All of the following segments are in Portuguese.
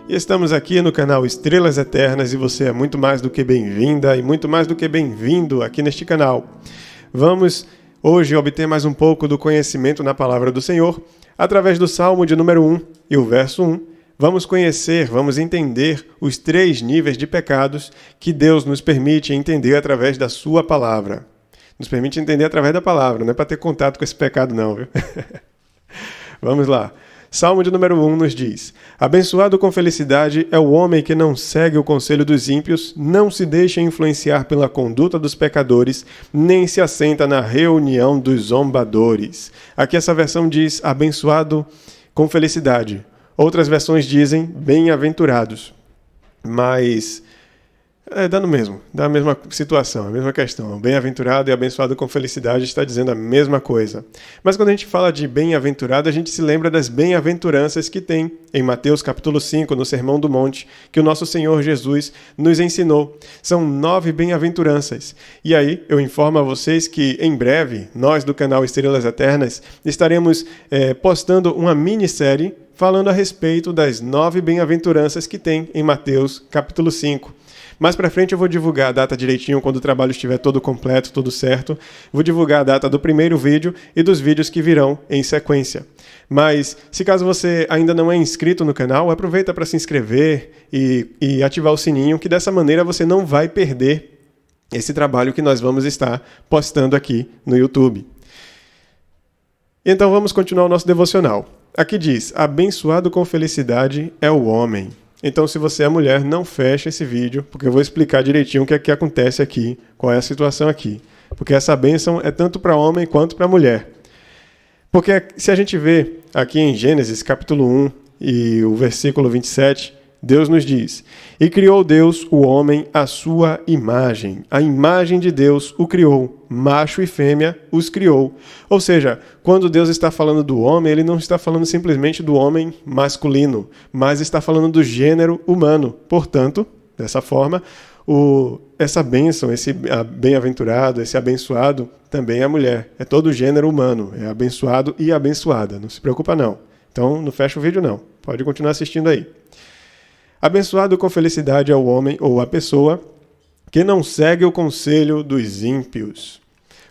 E estamos aqui no canal Estrelas Eternas e você é muito mais do que bem-vinda e muito mais do que bem-vindo aqui neste canal. Vamos hoje obter mais um pouco do conhecimento na Palavra do Senhor através do Salmo de número 1 e o verso 1. Vamos conhecer, vamos entender os 3 níveis de pecados que Deus nos permite entender através da sua Palavra. Nos permite entender através da Palavra, não é para ter contato com esse pecado não, viu? Vamos lá. Salmo de número 1 nos diz: Abençoado com felicidade é o homem que não segue o conselho dos ímpios, não se deixa influenciar pela conduta dos pecadores, nem se assenta na reunião dos zombadores. Aqui essa versão diz abençoado com felicidade. Outras versões dizem bem-aventurados. Mas dá no mesmo, dá a mesma situação, a mesma questão. Bem-aventurado e abençoado com felicidade está dizendo a mesma coisa. Mas quando a gente fala de bem-aventurado, a gente se lembra das bem-aventuranças que tem em Mateus capítulo 5, no Sermão do Monte, que o nosso Senhor Jesus nos ensinou. São 9 bem-aventuranças. E aí eu informo a vocês que em breve, nós do canal Estrelas Eternas, estaremos postando uma minissérie falando a respeito das 9 bem-aventuranças que tem em Mateus capítulo 5. Mais pra frente eu vou divulgar a data direitinho, quando o trabalho estiver todo completo, tudo certo. Vou divulgar a data do primeiro vídeo e dos vídeos que virão em sequência. Mas, se caso você ainda não é inscrito no canal, aproveita para se inscrever e ativar o sininho, que dessa maneira você não vai perder esse trabalho que nós vamos estar postando aqui no YouTube. Então vamos continuar o nosso devocional. Aqui diz: abençoado com felicidade é o homem. Então, se você é mulher, não feche esse vídeo, porque eu vou explicar direitinho o que é que acontece aqui, qual é a situação aqui. Porque essa bênção é tanto para homem quanto para mulher. Porque se a gente vê aqui em Gênesis, capítulo 1 e o versículo 27, Deus nos diz: E criou Deus o homem à sua imagem. A imagem de Deus o criou, macho e fêmea os criou. Ou seja, quando Deus está falando do homem, ele não está falando simplesmente do homem masculino, mas está falando do gênero humano. Portanto, dessa forma, essa bênção, esse bem-aventurado, esse abençoado, também é a mulher. É todo o gênero humano, é abençoado e abençoada. Não se preocupa não. Então, não fecha o vídeo não. Pode continuar assistindo aí. Abençoado com felicidade é o homem ou a pessoa que não segue o conselho dos ímpios.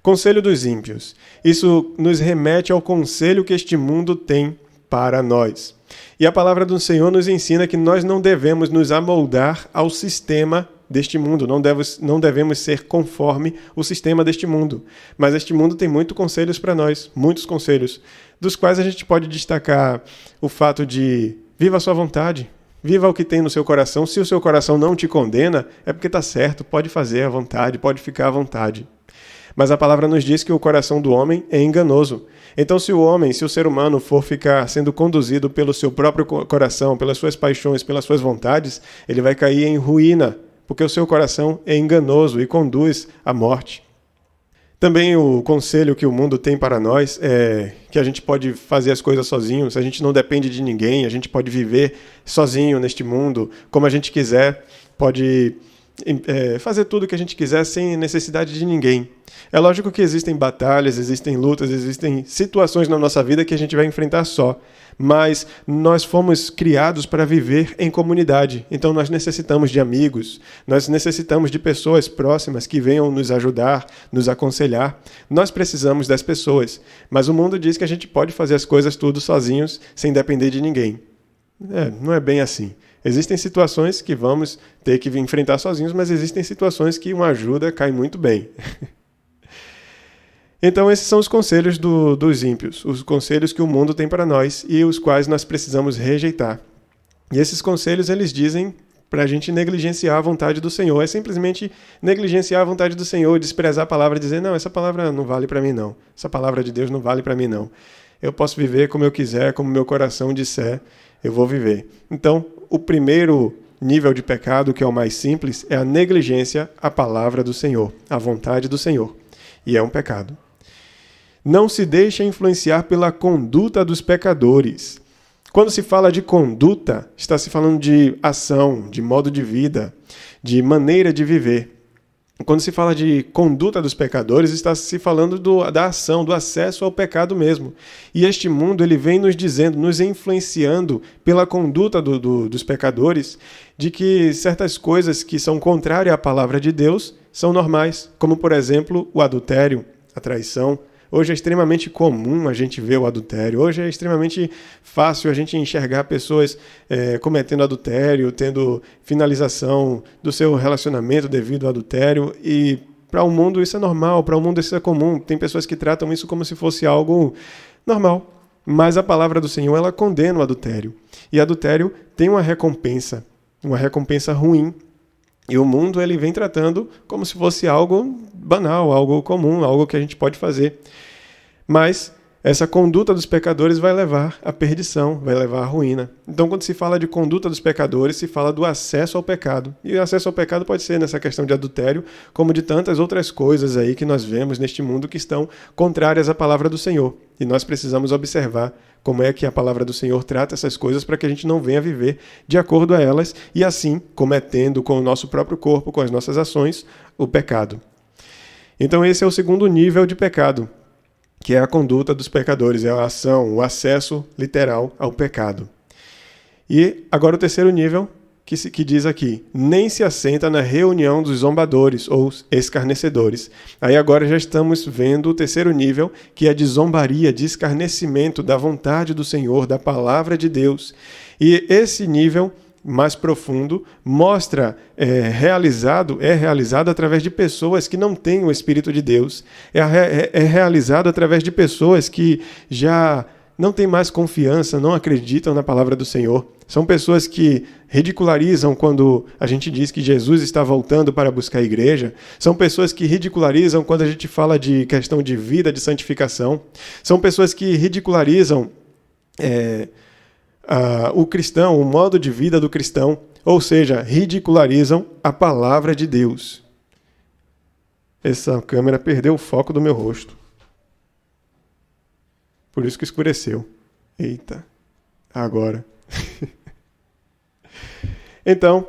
Conselho dos ímpios. Isso nos remete ao conselho que este mundo tem para nós. E a palavra do Senhor nos ensina que nós não devemos nos amoldar ao sistema deste mundo, não devemos ser conforme o sistema deste mundo. Mas este mundo tem muitos conselhos para nós, muitos conselhos, dos quais a gente pode destacar o fato de viva a sua vontade. Viva o que tem no seu coração. Se o seu coração não te condena, é porque está certo, pode fazer à vontade, pode ficar à vontade. Mas a palavra nos diz que o coração do homem é enganoso. Então, se o ser humano for ficar sendo conduzido pelo seu próprio coração, pelas suas paixões, pelas suas vontades, ele vai cair em ruína, porque o seu coração é enganoso e conduz à morte. Também o conselho que o mundo tem para nós é que a gente pode fazer as coisas sozinhos, a gente não depende de ninguém, a gente pode viver sozinho neste mundo, como a gente quiser, pode fazer tudo o que a gente quiser sem necessidade de ninguém. É lógico que existem batalhas, existem lutas, existem situações na nossa vida que a gente vai enfrentar só, mas nós fomos criados para viver em comunidade, então nós necessitamos de amigos, nós necessitamos de pessoas próximas que venham nos ajudar, nos aconselhar. Nós precisamos das pessoas, mas o mundo diz que a gente pode fazer as coisas tudo sozinhos, sem depender de ninguém. Não é bem assim. Existem situações que vamos ter que enfrentar sozinhos, mas existem situações que uma ajuda cai muito bem. Então esses são os conselhos dos ímpios, os conselhos que o mundo tem para nós e os quais nós precisamos rejeitar. E esses conselhos eles dizem para a gente negligenciar a vontade do Senhor. É simplesmente negligenciar a vontade do Senhor, desprezar a palavra e dizer: não, essa palavra não vale para mim não, essa palavra de Deus não vale para mim não. Eu posso viver como eu quiser, como meu coração disser, eu vou viver. Então, o primeiro nível de pecado, que é o mais simples, é a negligência à palavra do Senhor, à vontade do Senhor. E é um pecado. Não se deixe influenciar pela conduta dos pecadores. Quando se fala de conduta, está se falando de ação, de modo de vida, de maneira de viver. Quando se fala de conduta dos pecadores, está se falando da ação, do acesso ao pecado mesmo. E este mundo ele vem nos dizendo, nos influenciando pela conduta dos pecadores, de que certas coisas que são contrárias à palavra de Deus são normais, como, por exemplo, o adultério, a traição. Hoje é extremamente comum a gente ver o adultério. Hoje é extremamente fácil a gente enxergar pessoas cometendo adultério, tendo finalização do seu relacionamento devido ao adultério. E para o mundo isso é normal, para o mundo isso é comum. Tem pessoas que tratam isso como se fosse algo normal. Mas a palavra do Senhor, ela condena o adultério. E adultério tem uma recompensa ruim. E o mundo ele vem tratando como se fosse algo banal, algo comum, algo que a gente pode fazer. Mas essa conduta dos pecadores vai levar à perdição, vai levar à ruína. Então, quando se fala de conduta dos pecadores, se fala do acesso ao pecado. E o acesso ao pecado pode ser nessa questão de adultério, como de tantas outras coisas aí que nós vemos neste mundo que estão contrárias à palavra do Senhor. E nós precisamos observar como é que a palavra do Senhor trata essas coisas para que a gente não venha viver de acordo a elas e assim cometendo com o nosso próprio corpo, com as nossas ações, o pecado. Então esse é o segundo nível de pecado, que é a conduta dos pecadores, é a ação, o acesso literal ao pecado. E agora o terceiro nível, que diz aqui, nem se assenta na reunião dos zombadores ou escarnecedores. Aí agora já estamos vendo o terceiro nível, que é de zombaria, de escarnecimento da vontade do Senhor, da palavra de Deus. E esse nível mais profundo mostra, é realizado através de pessoas que não têm o Espírito de Deus. É realizado através de pessoas que já não têm mais confiança, não acreditam na palavra do Senhor. São pessoas que ridicularizam quando a gente diz que Jesus está voltando para buscar a igreja. São pessoas que ridicularizam quando a gente fala de questão de vida, de santificação. São pessoas que ridicularizam o cristão, o modo de vida do cristão. Ou seja, ridicularizam a palavra de Deus. Essa câmera perdeu o foco do meu rosto. Por isso que escureceu. Eita, agora. Então,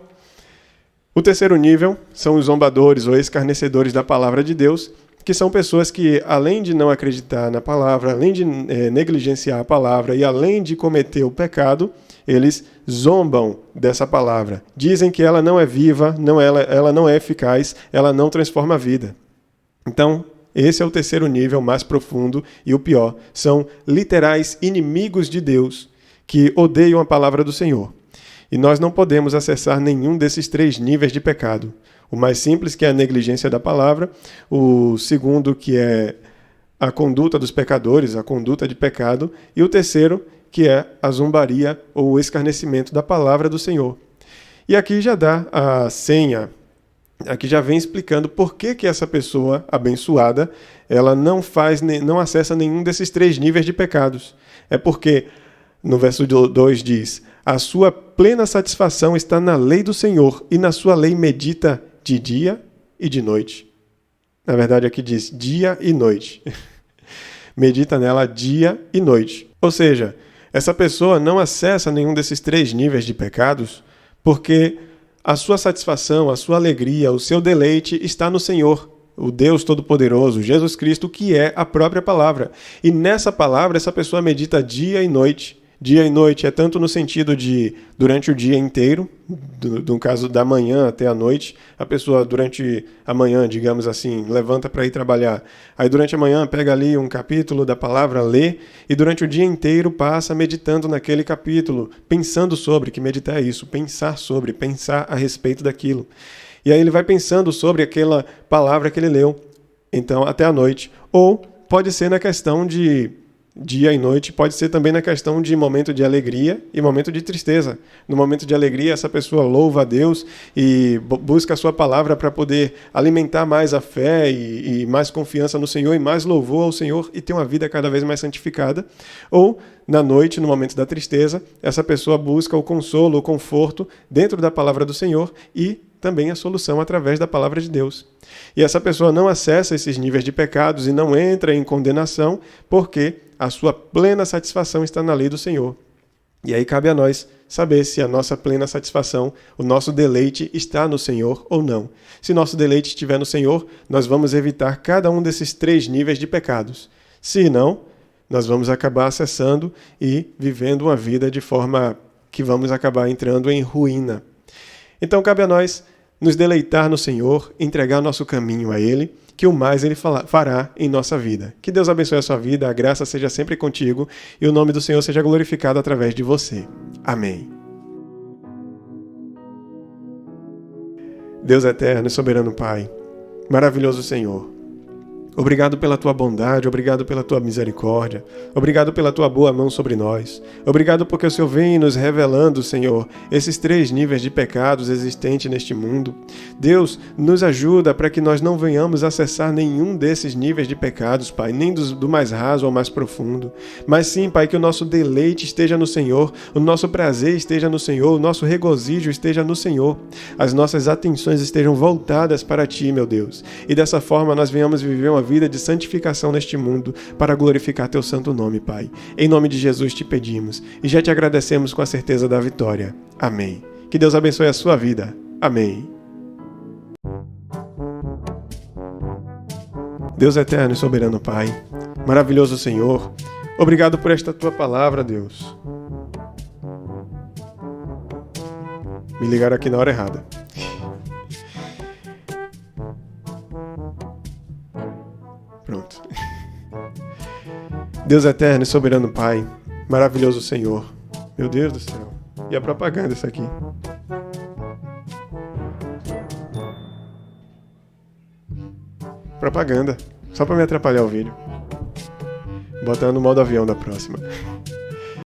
o terceiro nível são os zombadores ou escarnecedores da palavra de Deus, que são pessoas que, além de não acreditar na palavra, além de negligenciar a palavra e além de cometer o pecado, eles zombam dessa palavra. Dizem que ela não é viva, ela não é eficaz, ela não transforma a vida. Então, esse é o terceiro nível mais profundo e o pior. São literais inimigos de Deus que odeiam a palavra do Senhor. E nós não podemos acessar nenhum desses três níveis de pecado. O mais simples, que é a negligência da palavra. O segundo, que é a conduta dos pecadores, a conduta de pecado. E o terceiro, que é a zombaria ou o escarnecimento da palavra do Senhor. E aqui já dá a senha. Aqui já vem explicando por que essa pessoa abençoada ela não acessa nenhum desses três níveis de pecados. É porque, no verso 2 diz, a sua plena satisfação está na lei do Senhor e na sua lei medita de dia e de noite. Na verdade aqui diz dia e noite. Medita nela dia e noite. Ou seja, essa pessoa não acessa nenhum desses três níveis de pecados porque a sua satisfação, a sua alegria, o seu deleite está no Senhor, o Deus Todo-Poderoso, Jesus Cristo, que é a própria palavra. E nessa palavra, essa pessoa medita dia e noite. Dia e noite é tanto no sentido de durante o dia inteiro, no caso da manhã até a noite, a pessoa durante a manhã, digamos assim, levanta para ir trabalhar. Aí durante a manhã pega ali um capítulo da palavra, lê, e durante o dia inteiro passa meditando naquele capítulo, pensando sobre, que meditar é isso, pensar sobre, pensar a respeito daquilo. E aí ele vai pensando sobre aquela palavra que ele leu, então até a noite. Ou pode ser na questão de dia e noite, pode ser também na questão de momento de alegria e momento de tristeza. No momento de alegria, essa pessoa louva a Deus e busca a sua palavra para poder alimentar mais a fé e mais confiança no Senhor e mais louvor ao Senhor e ter uma vida cada vez mais santificada. Ou, na noite, no momento da tristeza, essa pessoa busca o consolo, o conforto dentro da palavra do Senhor e também a solução através da palavra de Deus. E essa pessoa não acessa esses níveis de pecados e não entra em condenação porque a sua plena satisfação está na lei do Senhor. E aí cabe a nós saber se a nossa plena satisfação, o nosso deleite está no Senhor ou não. Se nosso deleite estiver no Senhor, nós vamos evitar cada um desses 3 níveis de pecados. Se não, nós vamos acabar acessando e vivendo uma vida de forma que vamos acabar entrando em ruína. Então cabe a nós nos deleitar no Senhor, entregar nosso caminho a Ele, que o mais Ele fará em nossa vida. Que Deus abençoe a sua vida, a graça seja sempre contigo e o nome do Senhor seja glorificado através de você. Amém. Deus eterno e soberano Pai, maravilhoso Senhor, obrigado pela tua bondade, obrigado pela tua misericórdia, obrigado pela tua boa mão sobre nós. Obrigado porque o Senhor vem nos revelando, Senhor, esses 3 níveis de pecados existentes neste mundo. Deus, nos ajuda para que nós não venhamos acessar nenhum desses níveis de pecados, Pai, nem do mais raso ao mais profundo. Mas sim, Pai, que o nosso deleite esteja no Senhor, o nosso prazer esteja no Senhor, o nosso regozijo esteja no Senhor. As nossas atenções estejam voltadas para Ti, meu Deus. E dessa forma nós venhamos viver uma vida de santificação neste mundo para glorificar Teu santo nome, Pai. Em nome de Jesus te pedimos e já te agradecemos com a certeza da vitória. Amém. Que Deus abençoe a sua vida. Amém. Deus eterno e soberano Pai, maravilhoso Senhor, obrigado por esta Tua palavra, Deus. Me ligaram aqui na hora errada. Pronto. Deus eterno e soberano Pai, maravilhoso Senhor. Meu Deus do céu. E a propaganda isso aqui. Propaganda. Só para me atrapalhar o vídeo. Botando no modo avião da próxima.